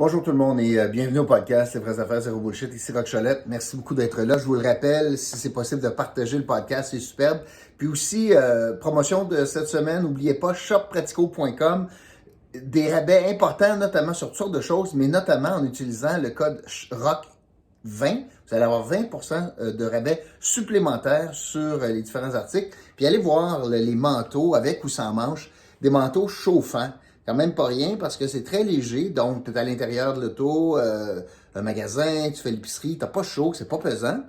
Bonjour tout le monde et bienvenue au podcast Les vraies affaires, zéro bullshit. Ici Roch Cholette. Merci beaucoup d'être là. Je vous le rappelle, si c'est possible de partager le podcast, c'est superbe. Puis aussi, promotion de cette semaine, n'oubliez pas, shoppratico.com. Des rabais importants, notamment sur toutes sortes de choses, mais notamment en utilisant le code ROCK20. Vous allez avoir 20% de rabais supplémentaires sur les différents articles. Puis allez voir les manteaux avec ou sans manches, des manteaux chauffants. Quand même pas rien parce que c'est très léger. Donc, tu es à l'intérieur de l'auto, un magasin, tu fais l'épicerie, tu n'as pas chaud, c'est pas pesant.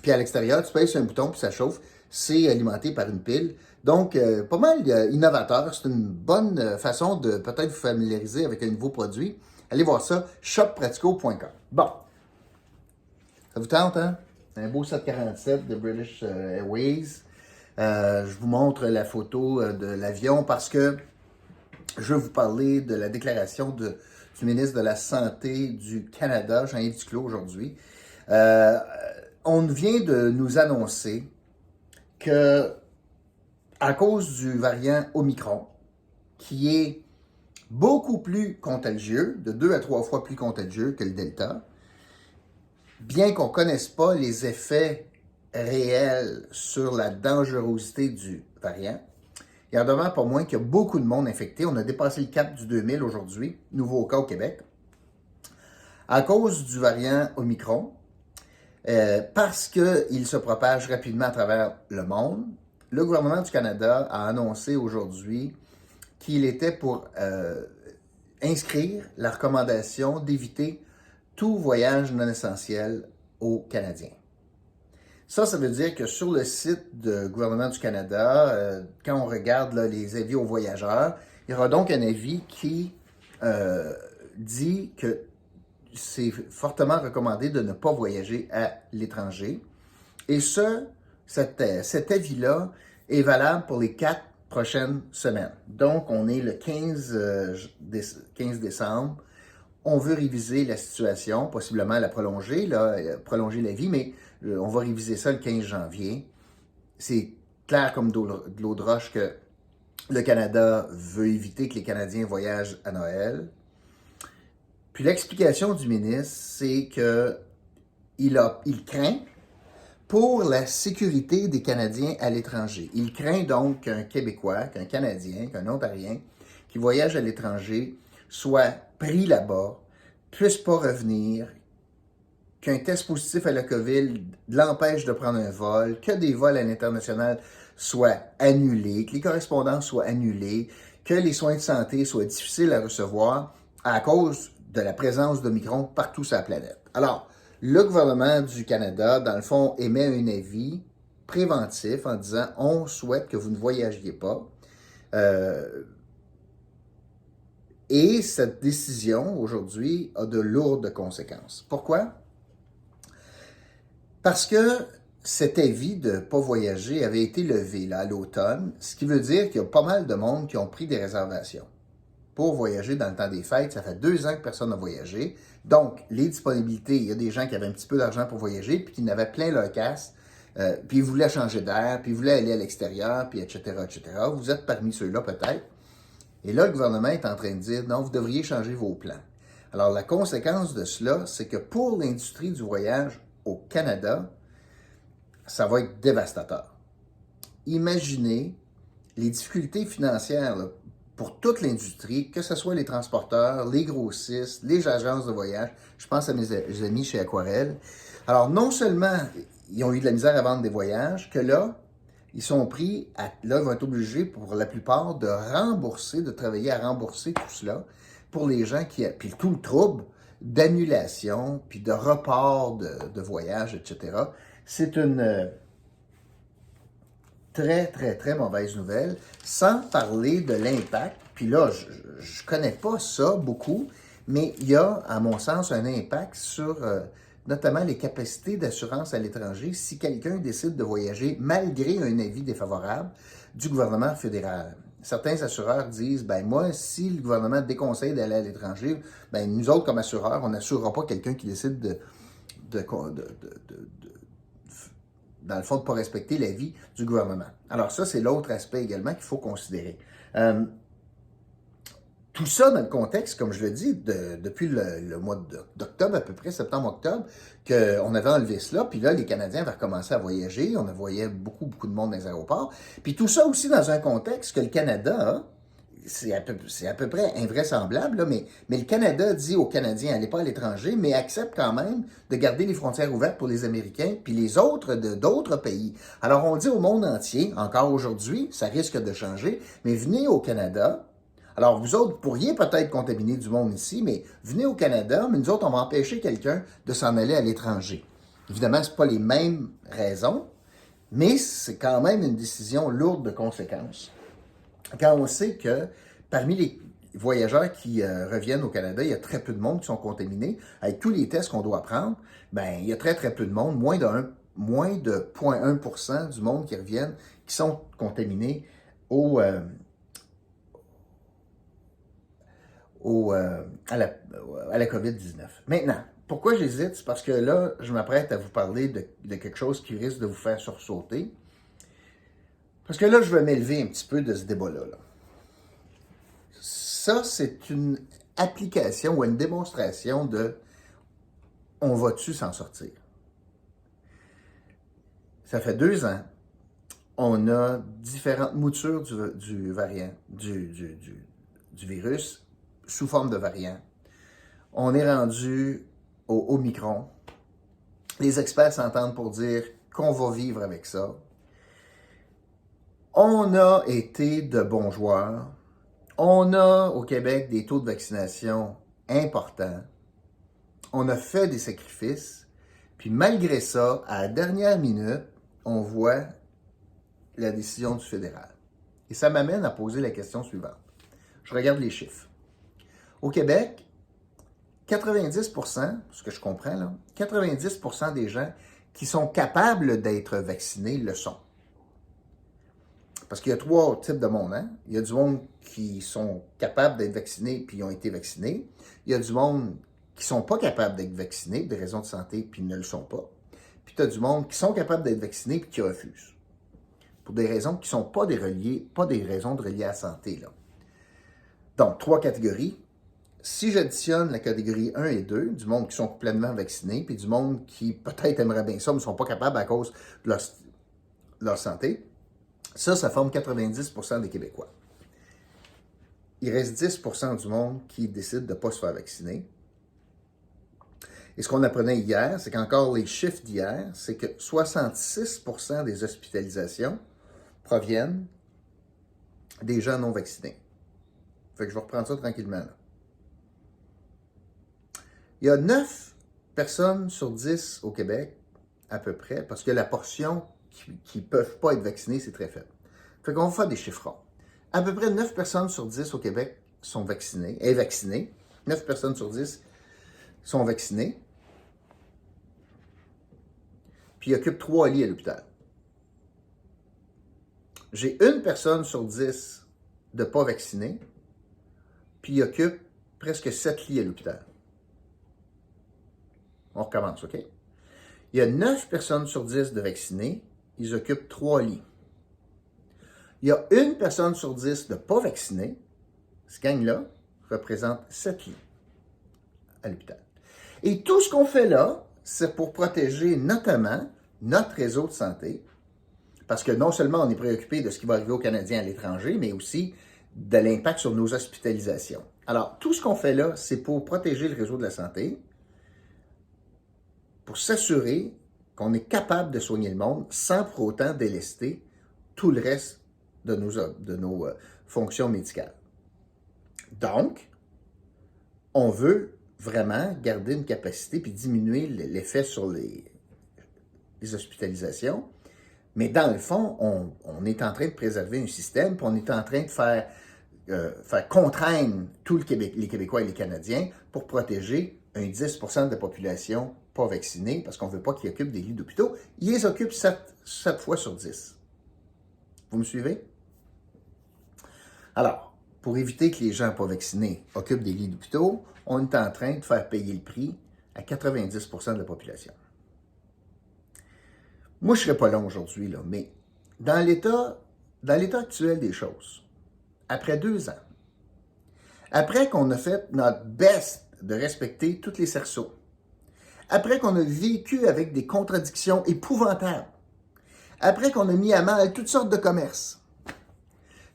Puis à l'extérieur, tu pèses sur un bouton puis ça chauffe. C'est alimenté par une pile. Donc, pas mal innovateur. C'est une bonne façon de peut-être vous familiariser avec un nouveau produit. Allez voir ça, shoppratico.com. Bon, ça vous tente, hein? Un beau 747 de British Airways. Je vous montre la photo de l'avion parce que je vais vous parler de la déclaration du ministre de la Santé du Canada, Jean-Yves Duclos, aujourd'hui. On vient de nous annoncer que, à cause du variant Omicron, qui est beaucoup plus contagieux, de 2 à 3 fois plus contagieux que le Delta, bien qu'on ne connaisse pas les effets réels sur la dangerosité du variant, il en demeure pas moins qu'il y a beaucoup de monde infecté. On a dépassé le cap du 2000 aujourd'hui, nouveau cas au Québec, à cause du variant Omicron, parce qu'il se propage rapidement à travers le monde. Le gouvernement du Canada a annoncé aujourd'hui qu'il était pour inscrire la recommandation d'éviter tout voyage non essentiel aux Canadiens. Ça veut dire que sur le site du gouvernement du Canada, quand on regarde là, les avis aux voyageurs, il y aura donc un avis qui dit que c'est fortement recommandé de ne pas voyager à l'étranger. Et cet avis-là est valable pour les 4 prochaines semaines. Donc, on est le 15 décembre. On veut réviser la situation, possiblement la prolonger, prolonger la vie, mais on va réviser ça le 15 janvier. C'est clair comme de l'eau de roche que le Canada veut éviter que les Canadiens voyagent à Noël. Puis l'explication du ministre, c'est qu'il craint pour la sécurité des Canadiens à l'étranger. Il craint donc qu'un Québécois, qu'un Canadien, qu'un Ontarien qui voyage à l'étranger soit pris là-bas, puisse pas revenir, qu'un test positif à la COVID l'empêche de prendre un vol, que des vols à l'international soient annulés, que les correspondances soient annulées, que les soins de santé soient difficiles à recevoir à cause de la présence d'Omicron partout sur la planète. Alors, le gouvernement du Canada, dans le fond, émet un avis préventif en disant « On souhaite que vous ne voyagiez pas ». Et cette décision, aujourd'hui, a de lourdes conséquences. Pourquoi? Parce que cet avis de ne pas voyager avait été levé là, à l'automne, ce qui veut dire qu'il y a pas mal de monde qui ont pris des réservations pour voyager dans le temps des fêtes. Ça fait 2 ans que personne n'a voyagé. Donc, les disponibilités, il y a des gens qui avaient un petit peu d'argent pour voyager, puis qui n'avaient plein leur casse, puis ils voulaient changer d'air, puis ils voulaient aller à l'extérieur, puis etc., etc. Vous êtes parmi ceux-là peut-être. Et là, le gouvernement est en train de dire, non, vous devriez changer vos plans. Alors, la conséquence de cela, c'est que pour l'industrie du voyage au Canada, ça va être dévastateur. Imaginez les difficultés financières là, pour toute l'industrie, que ce soit les transporteurs, les grossistes, les agences de voyage. Je pense à mes amis chez Aquarelle. Alors, non seulement ils ont eu de la misère à vendre des voyages, que là, ils sont pris, là, ils vont être obligés pour la plupart de rembourser, de travailler à rembourser tout cela pour les gens puis tout le trouble d'annulation, puis de report de voyage, etc. C'est une très, très, très mauvaise nouvelle, sans parler de l'impact. Puis là, je connais pas ça beaucoup, mais il y a, à mon sens, un impact sur notamment les capacités d'assurance à l'étranger si quelqu'un décide de voyager malgré un avis défavorable du gouvernement fédéral. Certains assureurs disent, ben moi, si le gouvernement déconseille d'aller à l'étranger, ben nous autres, comme assureurs, on n'assurera pas quelqu'un qui décide dans le fond, de ne pas respecter l'avis du gouvernement. Alors ça, c'est l'autre aspect également qu'il faut considérer. Tout ça dans le contexte, comme je le dis, depuis le mois d'octobre, à peu près, septembre-octobre, qu'on avait enlevé cela, puis là, les Canadiens avaient recommencé à voyager, on voyait beaucoup de monde dans les aéroports, puis tout ça aussi dans un contexte que le Canada, c'est à peu près invraisemblable, là, mais le Canada dit aux Canadiens, allez pas à l'étranger, mais accepte quand même de garder les frontières ouvertes pour les Américains, puis les autres d'autres pays. Alors on dit au monde entier, encore aujourd'hui, ça risque de changer, mais venez au Canada. Alors, vous autres pourriez peut-être contaminer du monde ici, mais venez au Canada, mais nous autres, on va empêcher quelqu'un de s'en aller à l'étranger. Évidemment, ce pas les mêmes raisons, mais c'est quand même une décision lourde de conséquences. Quand on sait que parmi les voyageurs qui reviennent au Canada, il y a très peu de monde qui sont contaminés. Avec tous les tests qu'on doit prendre, ben il y a très peu de monde, moins de 0,1% du monde qui reviennent, qui sont contaminés à la COVID-19. Maintenant, pourquoi j'hésite? C'est parce que là, je m'apprête à vous parler de quelque chose qui risque de vous faire sursauter. Parce que là, je vais m'élever un petit peu de ce débat-là. Ça, c'est une application ou une démonstration de on va-tu s'en sortir? Ça fait 2 ans, on a différentes moutures du variant, du virus sous forme de variant. On est rendu au Omicron. Les experts s'entendent pour dire qu'on va vivre avec ça. On a été de bons joueurs. On a au Québec des taux de vaccination importants. On a fait des sacrifices. Puis malgré ça, à la dernière minute, on voit la décision du fédéral. Et ça m'amène à poser la question suivante. Je regarde les chiffres. Au Québec, 90%, ce que je comprends là, 90% des gens qui sont capables d'être vaccinés le sont. Parce qu'il y a 3 types de monde. Hein? Il y a du monde qui sont capables d'être vaccinés puis ont été vaccinés. Il y a du monde qui ne sont pas capables d'être vaccinés pour des raisons de santé puis ne le sont pas. Puis tu as du monde qui sont capables d'être vaccinés puis qui refusent. Pour des raisons qui ne sont pas des raisons de relier à la santé. Là. Donc, 3 catégories. Si j'additionne la catégorie 1 et 2, du monde qui sont pleinement vaccinés, puis du monde qui peut-être aimerait bien ça, mais ne sont pas capables à cause de leur santé, ça forme 90% des Québécois. Il reste 10% du monde qui décide de ne pas se faire vacciner. Et ce qu'on apprenait hier, c'est qu'encore les chiffres d'hier, c'est que 66% des hospitalisations proviennent des gens non vaccinés. Fait que je vais reprendre ça tranquillement. Là. Il y a 9 personnes sur 10 au Québec, à peu près, parce que la portion qui ne peuvent pas être vaccinées, c'est très faible. Fait qu'on va faire des chiffres ronds. À peu près 9 personnes sur 10 au Québec sont vaccinées. 9 personnes sur 10 sont vaccinées. Puis ils occupent 3 lits à l'hôpital. J'ai 1 personne sur 10 de pas vaccinée, puis ils occupent presque 7 lits à l'hôpital. On recommence, OK? Il y a 9 personnes sur 10 de vaccinés, ils occupent 3 lits. Il y a 1 personne sur 10 de pas vaccinés, ce gang-là représente 7 lits à l'hôpital. Et tout ce qu'on fait là, c'est pour protéger notamment notre réseau de santé, parce que non seulement on est préoccupé de ce qui va arriver aux Canadiens à l'étranger, mais aussi de l'impact sur nos hospitalisations. Alors, tout ce qu'on fait là, c'est pour protéger le réseau de la santé, pour s'assurer qu'on est capable de soigner le monde sans pour autant délester tout le reste de nos fonctions médicales. Donc, on veut vraiment garder une capacité puis diminuer l'effet sur les hospitalisations. Mais dans le fond, on est en train de préserver un système, puis on est en train de faire contraindre tous les Québécois et les Canadiens pour protéger un 10% de la population pas vaccinée, parce qu'on ne veut pas qu'ils occupent des lits d'hôpitaux. Ils les occupent 7 fois sur 10. Vous me suivez? Alors, pour éviter que les gens pas vaccinés occupent des lits d'hôpitaux, on est en train de faire payer le prix à 90% de la population. Moi, je ne serai pas long aujourd'hui, là, mais dans l'état actuel des choses, après 2 ans, Après qu'on a fait notre best de respecter tous les cerceaux, après qu'on a vécu avec des contradictions épouvantables, après qu'on a mis à mal toutes sortes de commerces,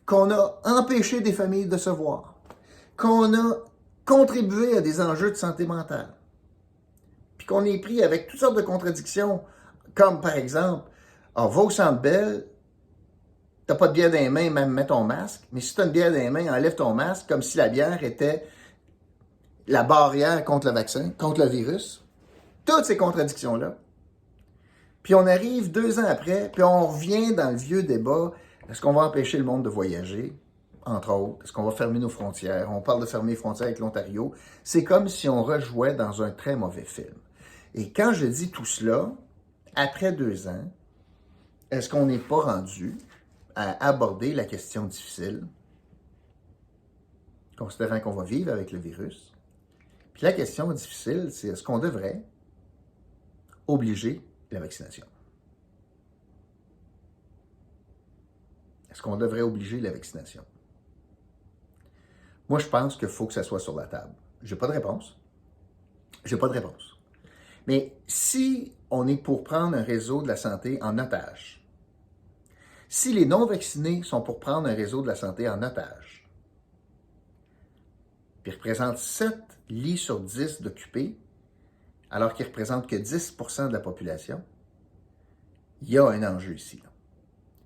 qu'on a empêché des familles de se voir, qu'on a contribué à des enjeux de santé mentale, puis qu'on est pris avec toutes sortes de contradictions, comme par exemple, va au Centre Bell, t'as pas de bière dans les mains, même mets ton masque, mais si t'as une bière dans les mains, enlève ton masque, comme si la bière était la barrière contre le vaccin, contre le virus. Toutes ces contradictions-là. Puis on arrive 2 ans après, puis on revient dans le vieux débat. Est-ce qu'on va empêcher le monde de voyager, entre autres? Est-ce qu'on va fermer nos frontières? On parle de fermer les frontières avec l'Ontario. C'est comme si on rejouait dans un très mauvais film. Et quand je dis tout cela, après 2 ans, est-ce qu'on n'est pas rendu à aborder la question difficile, considérant qu'on va vivre avec le virus? Puis la question difficile, c'est est-ce qu'on devrait obliger la vaccination? Est-ce qu'on devrait obliger la vaccination? Moi, je pense qu'il faut que ça soit sur la table. J'ai pas de réponse. Mais si on est pour prendre un réseau de la santé en otage, si les non-vaccinés sont pour prendre un réseau de la santé en otage, puis représentent 7 lits sur 10 d'occupés, alors qu'ils ne représentent que 10% de la population, il y a un enjeu ici.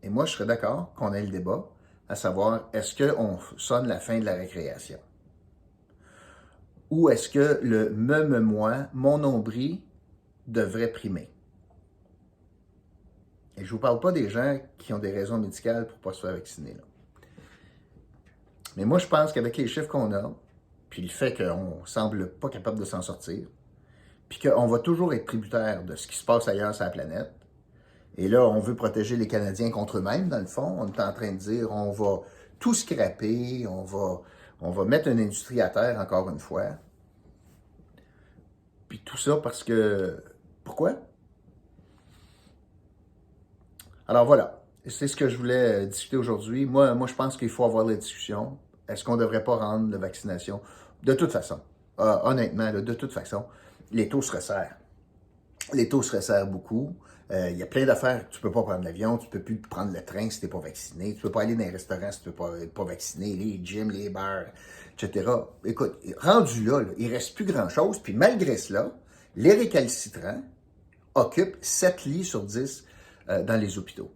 Et moi, je serais d'accord qu'on ait le débat, à savoir, est-ce qu'on sonne la fin de la récréation? Ou est-ce que le me-moi, mon nombril, devrait primer? Et je ne vous parle pas des gens qui ont des raisons médicales pour ne pas se faire vacciner. Là. Mais moi, je pense qu'avec les chiffres qu'on a, puis le fait qu'on ne semble pas capable de s'en sortir, puis qu'on va toujours être tributaire de ce qui se passe ailleurs sur la planète, et là, on veut protéger les Canadiens contre eux-mêmes, dans le fond. On est en train de dire, on va tout scraper, on va mettre une industrie à terre, encore une fois. Puis tout ça parce que... Pourquoi? Alors voilà, c'est ce que je voulais discuter aujourd'hui. Moi, je pense qu'il faut avoir la discussion. Est-ce qu'on ne devrait pas rendre la vaccination? De toute façon, honnêtement, là, de toute façon, les taux se resserrent. Les taux se resserrent beaucoup. Il y a plein d'affaires. Tu ne peux pas prendre l'avion, tu ne peux plus prendre le train si tu n'es pas vacciné. Tu ne peux pas aller dans les restaurants si tu n'es pas vacciné, les gyms, les bars, etc. Écoute, rendu là, il ne reste plus grand-chose. Puis malgré cela, les récalcitrants occupent 7 lits sur 10 dans les hôpitaux.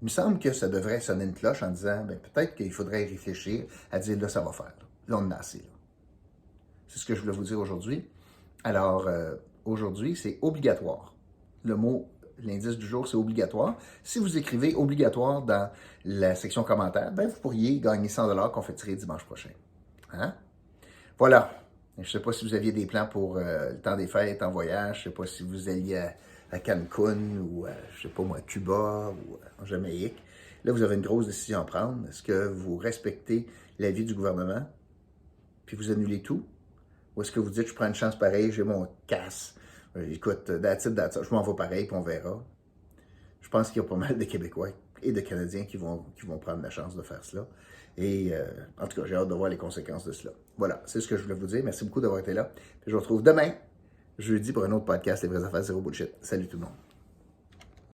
Il me semble que ça devrait sonner une cloche en disant, peut-être qu'il faudrait réfléchir à dire, là, ça va faire. Là, on en a assez. Là. C'est ce que je voulais vous dire aujourd'hui. Alors, aujourd'hui, c'est obligatoire. Le mot, l'indice du jour, c'est obligatoire. Si vous écrivez obligatoire dans la section commentaires, vous pourriez gagner 100$ qu'on fait tirer dimanche prochain. Hein? Voilà. Je ne sais pas si vous aviez des plans pour le temps des fêtes en voyage. Je ne sais pas si vous alliez à Cancun ou je sais pas moi, Cuba ou en Jamaïque. Là, vous avez une grosse décision à prendre. Est-ce que vous respectez l'avis du gouvernement puis vous annulez tout? Ou est-ce que vous dites, je prends une chance pareille, j'ai mon casse. Écoute, that's it, je m'en vais pareil, puis on verra. Je pense qu'il y a pas mal de Québécois et de Canadiens qui vont prendre la chance de faire cela. Et en tout cas, j'ai hâte de voir les conséquences de cela. Voilà, c'est ce que je voulais vous dire. Merci beaucoup d'avoir été là. Puis je vous retrouve demain, jeudi, pour un autre podcast, Les vraies affaires, zéro bullshit. Salut tout le monde.